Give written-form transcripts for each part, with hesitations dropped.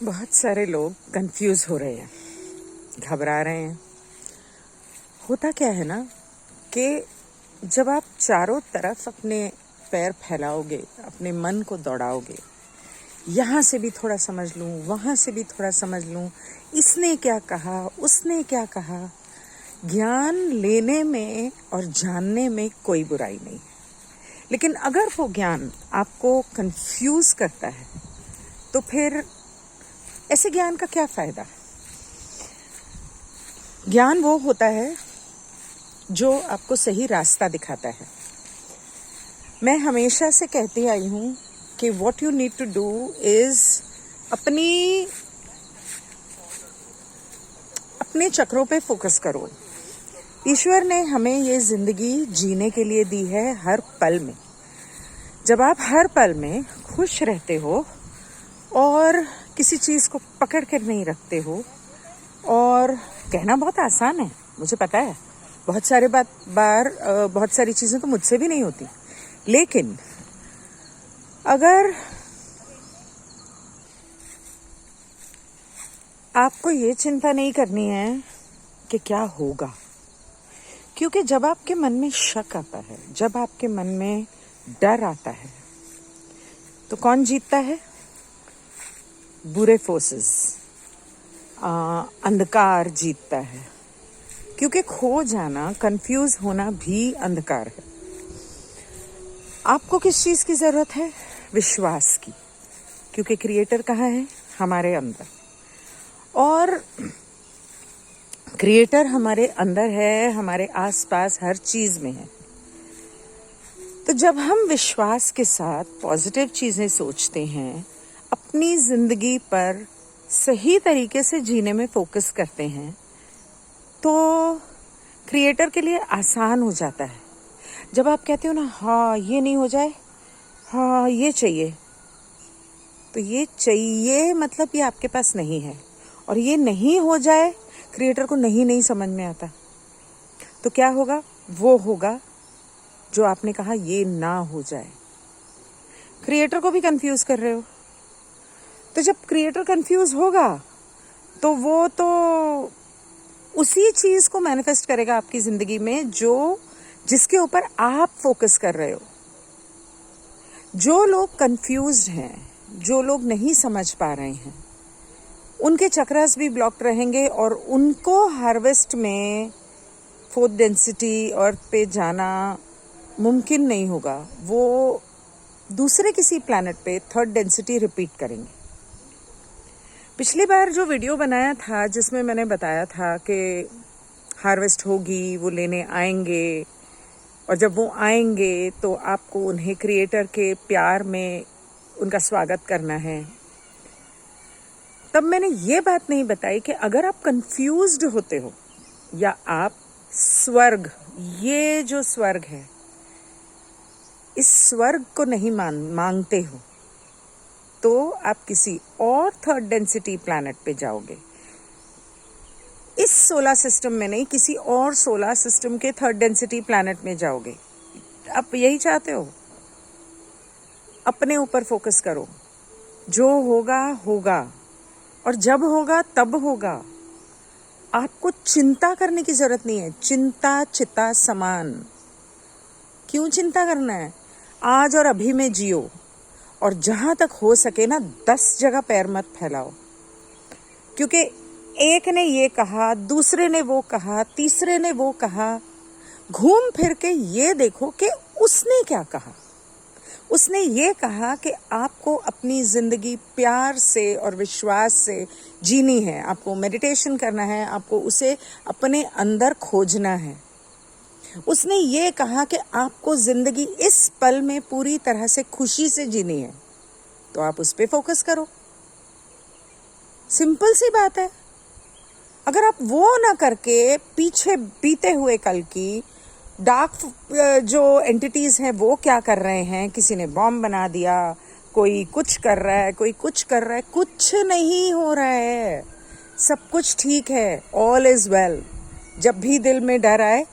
बहुत सारे लोग कंफ्यूज हो रहे हैं, घबरा रहे हैं। होता क्या है ना कि जब आप चारों तरफ अपने पैर फैलाओगे, अपने मन को दौड़ाओगे, यहाँ से भी थोड़ा समझ लूँ, वहाँ से भी थोड़ा समझ लूँ, इसने क्या कहा, उसने क्या कहा, ज्ञान लेने में और जानने में कोई बुराई नहीं है। लेकिन अगर वो ज्ञान आपको कंफ्यूज करता है तो फिर ऐसे ज्ञान का क्या फायदा। ज्ञान वो होता है जो आपको सही रास्ता दिखाता है। मैं हमेशा से कहती आई हूँ कि what you need to do is अपने चक्रों पे फोकस करो। ईश्वर ने हमें ये जिंदगी जीने के लिए दी है हर पल में। जब आप हर पल में खुश रहते हो और किसी चीज़ को पकड़ कर नहीं रखते हो, और कहना बहुत आसान है, मुझे पता है, बहुत सारी चीज़ें तो मुझसे भी नहीं होती, लेकिन अगर आपको ये चिंता नहीं करनी है कि क्या होगा, क्योंकि जब आपके मन में शक आता है, जब आपके मन में डर आता है, तो कौन जीतता है? बुरे फोर्सेस, अंधकार जीतता है। क्योंकि खो जाना, कंफ्यूज होना भी अंधकार है। आपको किस चीज़ की ज़रूरत है? विश्वास की, क्योंकि क्रिएटर कहाँ है? हमारे अंदर। और क्रिएटर हमारे अंदर है, हमारे आसपास हर चीज़ में है। तो जब हम विश्वास के साथ पॉजिटिव चीज़ें सोचते हैं, अपनी ज़िंदगी पर सही तरीके से जीने में फोकस करते हैं, तो क्रिएटर के लिए आसान हो जाता है। जब आप कहते हो ना, हाँ ये नहीं हो जाए, हाँ ये चाहिए, तो ये चाहिए मतलब ये आपके पास नहीं है, और ये नहीं हो जाए क्रिएटर को नहीं समझ में आता। तो क्या होगा? वो होगा जो आपने कहा ये ना हो जाए। क्रिएटर को भी कंफ्यूज कर रहे हो। तो जब क्रिएटर कंफ्यूज होगा तो वो तो उसी चीज को मैनिफेस्ट करेगा आपकी जिंदगी में जिसके ऊपर आप फोकस कर रहे हो। जो लोग कंफ्यूज्ड हैं, जो लोग नहीं समझ पा रहे हैं, उनके चक्रास भी ब्लॉक्ड रहेंगे और उनको हार्वेस्ट में फोर्थ डेंसिटी अर्थ पे जाना मुमकिन नहीं होगा। वो दूसरे किसी प्लैनेट पे थर्ड डेंसिटी रिपीट करेंगे। पिछली बार जो वीडियो बनाया था जिसमें मैंने बताया था कि हार्वेस्ट होगी, वो लेने आएंगे, और जब वो आएंगे तो आपको उन्हें क्रिएटर के प्यार में उनका स्वागत करना है, तब मैंने ये बात नहीं बताई कि अगर आप कंफ्यूज्ड होते हो या आप स्वर्ग, ये जो स्वर्ग है, इस स्वर्ग को नहीं मांगते हो, तो आप किसी और थर्ड डेंसिटी प्लैनेट पे जाओगे। इस सोलर सिस्टम में नहीं, किसी और सोलर सिस्टम के थर्ड डेंसिटी प्लैनेट में जाओगे। आप यही चाहते हो? अपने ऊपर फोकस करो। जो होगा होगा, और जब होगा तब होगा। आपको चिंता करने की जरूरत नहीं है। चिंता चिता समान। क्यों चिंता करना है? आज और अभी में जियो, और जहां तक हो सके ना 10 जगह पैर मत फैलाओ, क्योंकि एक ने ये कहा, दूसरे ने वो कहा, तीसरे ने वो कहा। घूम फिर के ये देखो कि उसने क्या कहा। उसने ये कहा कि आपको अपनी जिंदगी प्यार से और विश्वास से जीनी है, आपको मेडिटेशन करना है, आपको उसे अपने अंदर खोजना है। उसने ये कहा कि आपको जिंदगी इस पल में पूरी तरह से खुशी से जीनी है, तो आप उस पे फोकस करो। सिंपल सी बात है। अगर आप वो ना करके पीछे बीते हुए कल की डार्क जो एंटिटीज हैं वो क्या कर रहे हैं, किसी ने बॉम्ब बना दिया, कोई कुछ कर रहा है, कोई कुछ कर रहा है, कुछ नहीं हो रहा है, सब कुछ ठीक है। All is well. जब भी दिल में डर आए,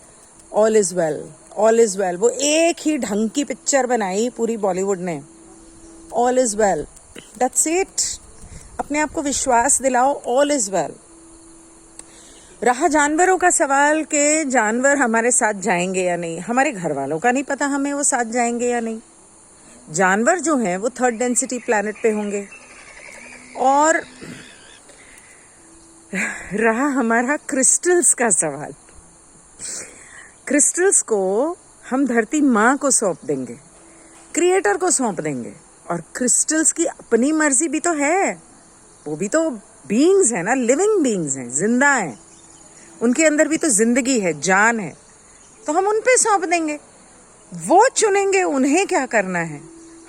all is well, all is well. वो एक ही ढंग की पिक्चर बनाई पूरी बॉलीवुड ने, all is well, that's it. अपने आप को विश्वास दिलाओ ऑल इज वेल। रहा जानवरों का सवाल कि जानवर हमारे साथ जाएंगे या नहीं, हमारे घर वालों का नहीं पता हमें वो साथ जाएंगे या नहीं। जानवर जो हैं वो थर्ड डेंसिटी प्लैनेट पे होंगे। और रहा हमारा क्रिस्टल्स का सवाल, क्रिस्टल्स को हम धरती माँ को सौंप देंगे, क्रिएटर को सौंप देंगे। और क्रिस्टल्स की अपनी मर्जी भी तो है, वो भी तो बीइंग्स है ना, लिविंग बीइंग्स हैं, जिंदा हैं, उनके अंदर भी तो जिंदगी है, जान है। तो हम उन पे सौंप देंगे, वो चुनेंगे उन्हें क्या करना है।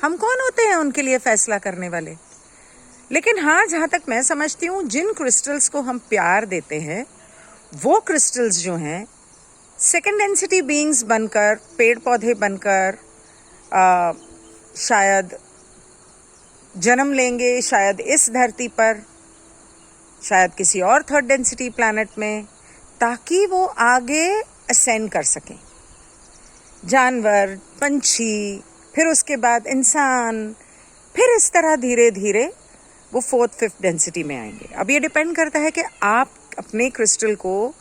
हम कौन होते हैं उनके लिए फैसला करने वाले। लेकिन हाँ, जहाँ तक मैं समझती हूँ, जिन क्रिस्टल्स को हम प्यार देते हैं वो क्रिस्टल्स जो हैं सेकेंड डेंसिटी बीइंग्स बनकर, पेड़ पौधे बनकर शायद जन्म लेंगे, शायद इस धरती पर, शायद किसी और थर्ड डेंसिटी प्लैनेट में, ताकि वो आगे असेंड कर सकें। जानवर, पंछी, फिर उसके बाद इंसान, फिर इस तरह धीरे धीरे वो फोर्थ फिफ्थ डेंसिटी में आएंगे। अब ये डिपेंड करता है कि आप अपने क्रिस्टल को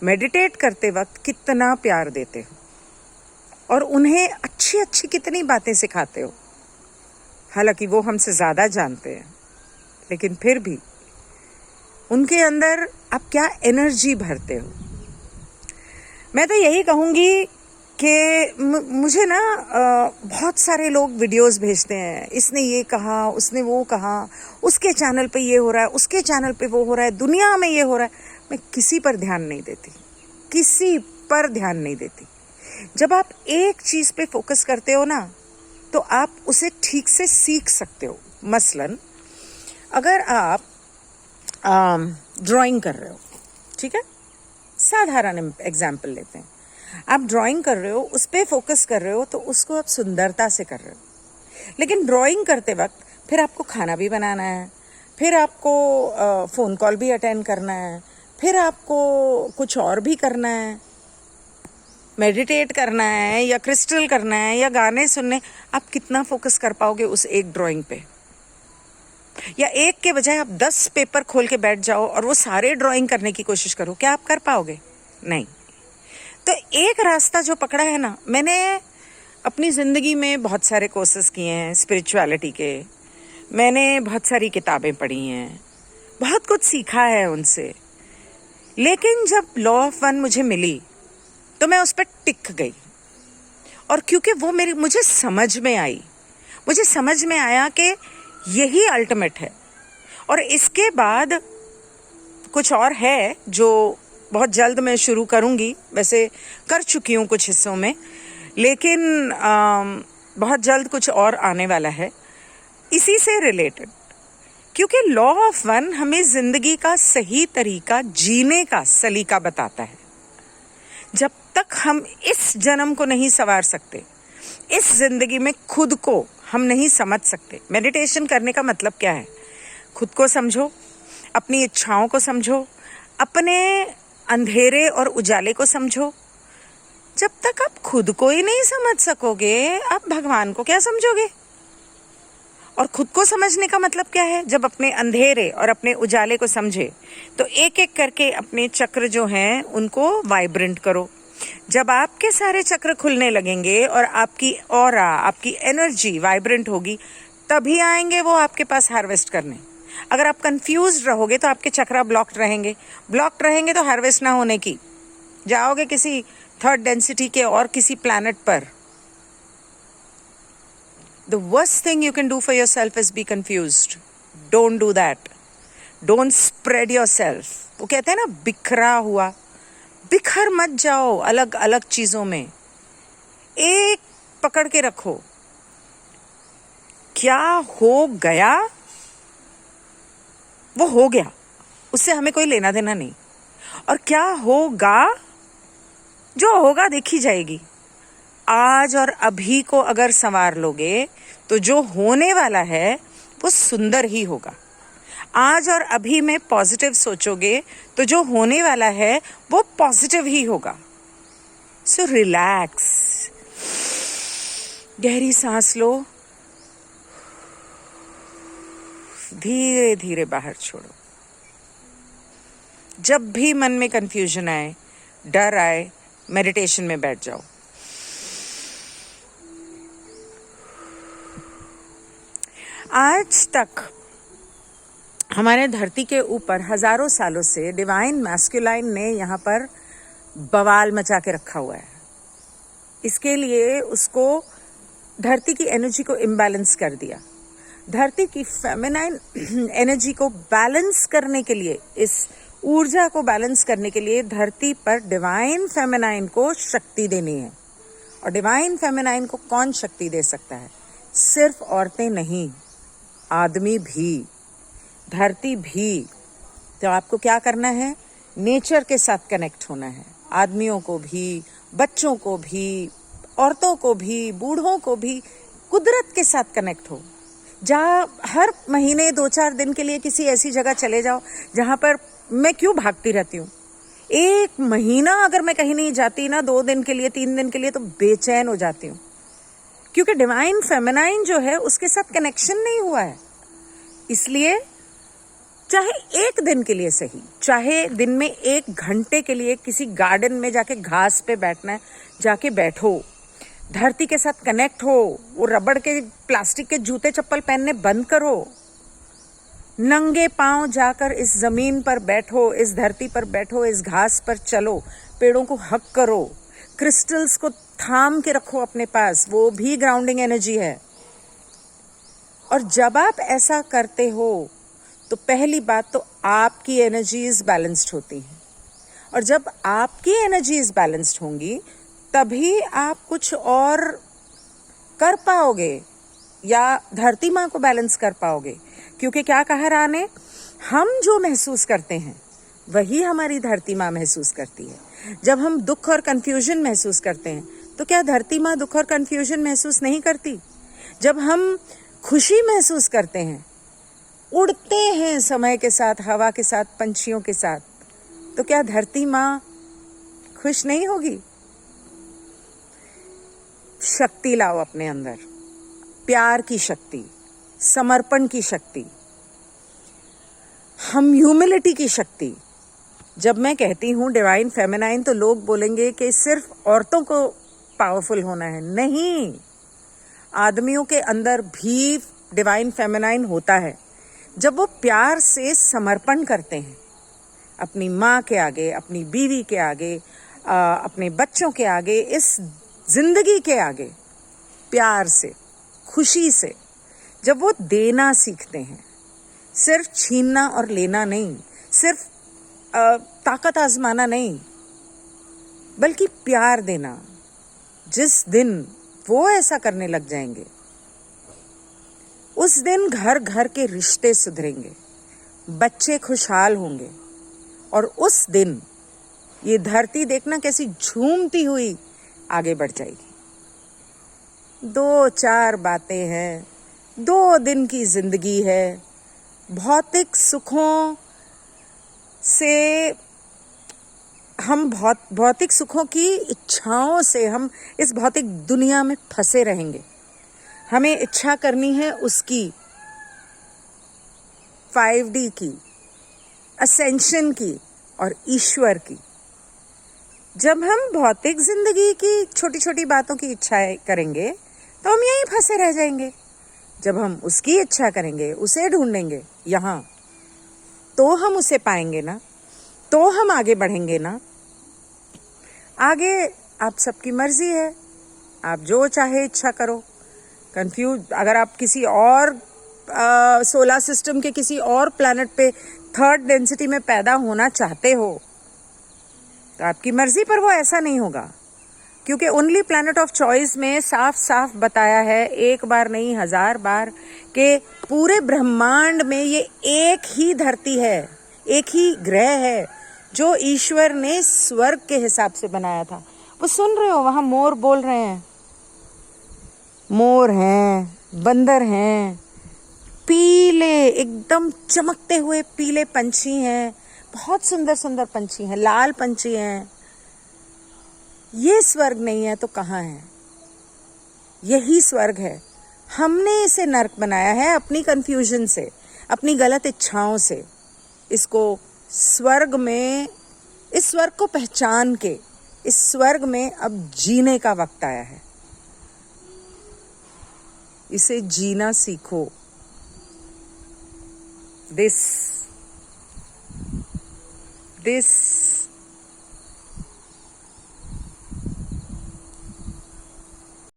मेडिटेट करते वक्त कितना प्यार देते हो और उन्हें अच्छी अच्छी कितनी बातें सिखाते हो। हालांकि वो हमसे ज़्यादा जानते हैं, लेकिन फिर भी उनके अंदर आप क्या एनर्जी भरते हो। मैं तो यही कहूँगी कि मुझे ना बहुत सारे लोग वीडियोस भेजते हैं, इसने ये कहा, उसने वो कहा, उसके चैनल पे ये हो रहा है, उसके चैनल पे वो हो रहा है, दुनिया में ये हो रहा है। मैं किसी पर ध्यान नहीं देती, किसी पर ध्यान नहीं देती। जब आप एक चीज़ पे फोकस करते हो ना, तो आप उसे ठीक से सीख सकते हो। मसलन अगर आप ड्राइंग कर रहे हो, ठीक है, साधारण एग्जाम्पल लेते हैं, आप ड्राइंग कर रहे हो, उस पर फोकस कर रहे हो, तो उसको आप सुंदरता से कर रहे हो। लेकिन ड्राइंग करते वक्त फिर आपको खाना भी बनाना है, फिर आपको फ़ोन कॉल भी अटेंड करना है, फिर आपको कुछ और भी करना है, मेडिटेट करना है या क्रिस्टल करना है या गाने सुनने। आप कितना फोकस कर पाओगे उस एक ड्राइंग पे? या एक के बजाय आप 10 पेपर खोल के बैठ जाओ और वो सारे ड्राइंग करने की कोशिश करो, क्या आप कर पाओगे? नहीं। तो एक रास्ता जो पकड़ा है ना, मैंने अपनी ज़िंदगी में बहुत सारे कोर्सेज किए हैं स्पिरिचुअलिटी के, मैंने बहुत सारी किताबें पढ़ी हैं, बहुत कुछ सीखा है उनसे। लेकिन जब लॉ ऑफ वन मुझे मिली तो मैं उस पर टिक गई। और क्योंकि वो मुझे समझ में आई, मुझे समझ में आया कि यही अल्टीमेट है। और इसके बाद कुछ और है जो बहुत जल्द मैं शुरू करूंगी, वैसे कर चुकी हूँ कुछ हिस्सों में, लेकिन बहुत जल्द कुछ और आने वाला है इसी से रिलेटेड। क्योंकि लॉ ऑफ वन हमें जिंदगी का सही तरीका जीने का सलीका बताता है। जब तक हम इस जन्म को नहीं संवार सकते, इस जिंदगी में खुद को हम नहीं समझ सकते। मेडिटेशन करने का मतलब क्या है? खुद को समझो, अपनी इच्छाओं को समझो, अपने अंधेरे और उजाले को समझो। जब तक आप खुद को ही नहीं समझ सकोगे, आप भगवान को क्या समझोगे? और खुद को समझने का मतलब क्या है? जब अपने अंधेरे और अपने उजाले को समझे तो एक एक करके अपने चक्र जो हैं उनको वाइब्रेंट करो। जब आपके सारे चक्र खुलने लगेंगे और आपकी ऑरा, आपकी एनर्जी वाइब्रेंट होगी, तभी आएंगे वो आपके पास हार्वेस्ट करने। अगर आप कंफ्यूज्ड रहोगे तो आपके चक्रा ब्लॉक्ड रहेंगे तो हार्वेस्ट ना होने की, जाओगे किसी थर्ड डेंसिटी के और किसी प्लैनेट पर। The worst thing you can do for yourself is be confused. Don't do that. Don't spread yourself. वो कहते हैं ना, बिखरा हुआ, बिखर मत जाओ अलग अलग चीजों में। एक पकड़ के रखो, क्या हो गया वो हो गया, उससे हमें कोई लेना देना नहीं। और क्या होगा, जो होगा देखी जाएगी। आज और अभी को अगर संवार लोगे तो जो होने वाला है वो सुंदर ही होगा। आज और अभी में पॉजिटिव सोचोगे तो जो होने वाला है वो पॉजिटिव ही होगा। सो रिलैक्स, गहरी सांस लो, धीरे धीरे बाहर छोड़ो। जब भी मन में कंफ्यूजन आए, डर आए, मेडिटेशन में बैठ जाओ। आज तक हमारे धरती के ऊपर हजारों सालों से डिवाइन मैस्कुलाइन ने यहाँ पर बवाल मचा के रखा हुआ है। इसके लिए उसको धरती की एनर्जी को इम्बैलेंस कर दिया। धरती की फेमिनाइन एनर्जी को बैलेंस करने के लिए, इस ऊर्जा को बैलेंस करने के लिए धरती पर डिवाइन फेमिनाइन को शक्ति देनी है। और डिवाइन फेमिनाइन को कौन शक्ति दे सकता है? सिर्फ औरतें नहीं, आदमी भी, धरती भी। तो आपको क्या करना है? नेचर के साथ कनेक्ट होना है। आदमियों को भी, बच्चों को भी, औरतों को भी, बूढ़ों को भी कुदरत के साथ कनेक्ट हो। जहाँ हर महीने 2-4 दिन के लिए किसी ऐसी जगह चले जाओ जहाँ पर मैं क्यों भागती रहती हूँ। 1 महीना अगर मैं कहीं नहीं जाती ना, 2 दिन के लिए, 3 दिन के लिए, तो बेचैन हो जाती हूँ, क्योंकि डिवाइन फेमिनाइन जो है उसके साथ कनेक्शन नहीं हुआ है। इसलिए चाहे 1 दिन के लिए सही, चाहे दिन में 1 घंटे के लिए किसी गार्डन में जाके घास पे बैठना है, जाके बैठो, धरती के साथ कनेक्ट हो। वो रबड़ के, प्लास्टिक के जूते चप्पल पहनने बंद करो। नंगे पांव जाकर इस जमीन पर बैठो, इस धरती पर बैठो, इस घास पर चलो, पेड़ों को हक करो, क्रिस्टल्स को थाम के रखो अपने पास, वो भी ग्राउंडिंग एनर्जी है। और जब आप ऐसा करते हो तो पहली बात तो आपकी एनर्जीज बैलेंस्ड होती हैं। और जब आपकी एनर्जीज बैलेंस्ड होंगी तभी आप कुछ और कर पाओगे या धरती माँ को बैलेंस कर पाओगे। क्योंकि क्या कहा राह ने, हम जो महसूस करते हैं वही हमारी धरती माँ महसूस करती है। जब हम दुख और कंफ्यूजन महसूस करते हैं तो क्या धरती माँ दुख और कंफ्यूजन महसूस नहीं करती? जब हम खुशी महसूस करते हैं, उड़ते हैं समय के साथ, हवा के साथ, पंछियों के साथ, तो क्या धरती माँ खुश नहीं होगी? शक्ति लाओ अपने अंदर, प्यार की शक्ति, समर्पण की शक्ति, ह्यूमिलिटी की शक्ति। जब मैं कहती हूँ डिवाइन फेमिनाइन तो लोग बोलेंगे कि सिर्फ औरतों को पावरफुल होना है। नहीं, आदमियों के अंदर भी डिवाइन फेमिनाइन होता है। जब वो प्यार से समर्पण करते हैं अपनी माँ के आगे, अपनी बीवी के आगे, अपने बच्चों के आगे, इस जिंदगी के आगे, प्यार से, खुशी से जब वो देना सीखते हैं, सिर्फ छीनना और लेना नहीं, सिर्फ ताकत आजमाना नहीं, बल्कि प्यार देना, जिस दिन वो ऐसा करने लग जाएंगे उस दिन घर घर के रिश्ते सुधरेंगे, बच्चे खुशहाल होंगे। और उस दिन ये धरती देखना कैसी झूमती हुई आगे बढ़ जाएगी। 2-4 बातें हैं, 2 दिन की जिंदगी है। भौतिक सुखों से हम भौतिक सुखों की इच्छाओं से हम इस भौतिक दुनिया में फंसे रहेंगे। हमें इच्छा करनी है उसकी, 5D की, असेंशन की और ईश्वर की। जब हम भौतिक जिंदगी की छोटी छोटी बातों की इच्छाएं करेंगे तो हम यहीं फंसे रह जाएंगे। जब हम उसकी इच्छा करेंगे, उसे ढूंढेंगे यहाँ, तो हम उसे पाएंगे ना, तो हम आगे बढ़ेंगे ना। आगे आप सबकी मर्जी है, आप जो चाहे इच्छा करो। अगर आप किसी और सोलर सिस्टम के किसी और प्लैनेट पे 3rd डेंसिटी में पैदा होना चाहते हो तो आपकी मर्जी, पर वो ऐसा नहीं होगा। क्योंकि ओनली प्लैनेट ऑफ चॉइस में साफ साफ बताया है, 1 बार नहीं 1000 बार, कि पूरे ब्रह्मांड में ये एक ही धरती है, एक ही ग्रह है जो ईश्वर ने स्वर्ग के हिसाब से बनाया था। वो सुन रहे हो, वहां मोर बोल रहे हैं, मोर हैं, बंदर हैं, पीले एकदम चमकते हुए पीले पंछी हैं, बहुत सुंदर सुंदर पंछी हैं, लाल पंछी हैं। ये स्वर्ग नहीं है तो कहाँ है? यही स्वर्ग है। हमने इसे नर्क बनाया है अपनी कंफ्यूजन से, अपनी गलत इच्छाओं से इसको स्वर्ग में, इस स्वर्ग को पहचान के इस स्वर्ग में अब जीने का वक्त आया है। इसे जीना सीखो। दिस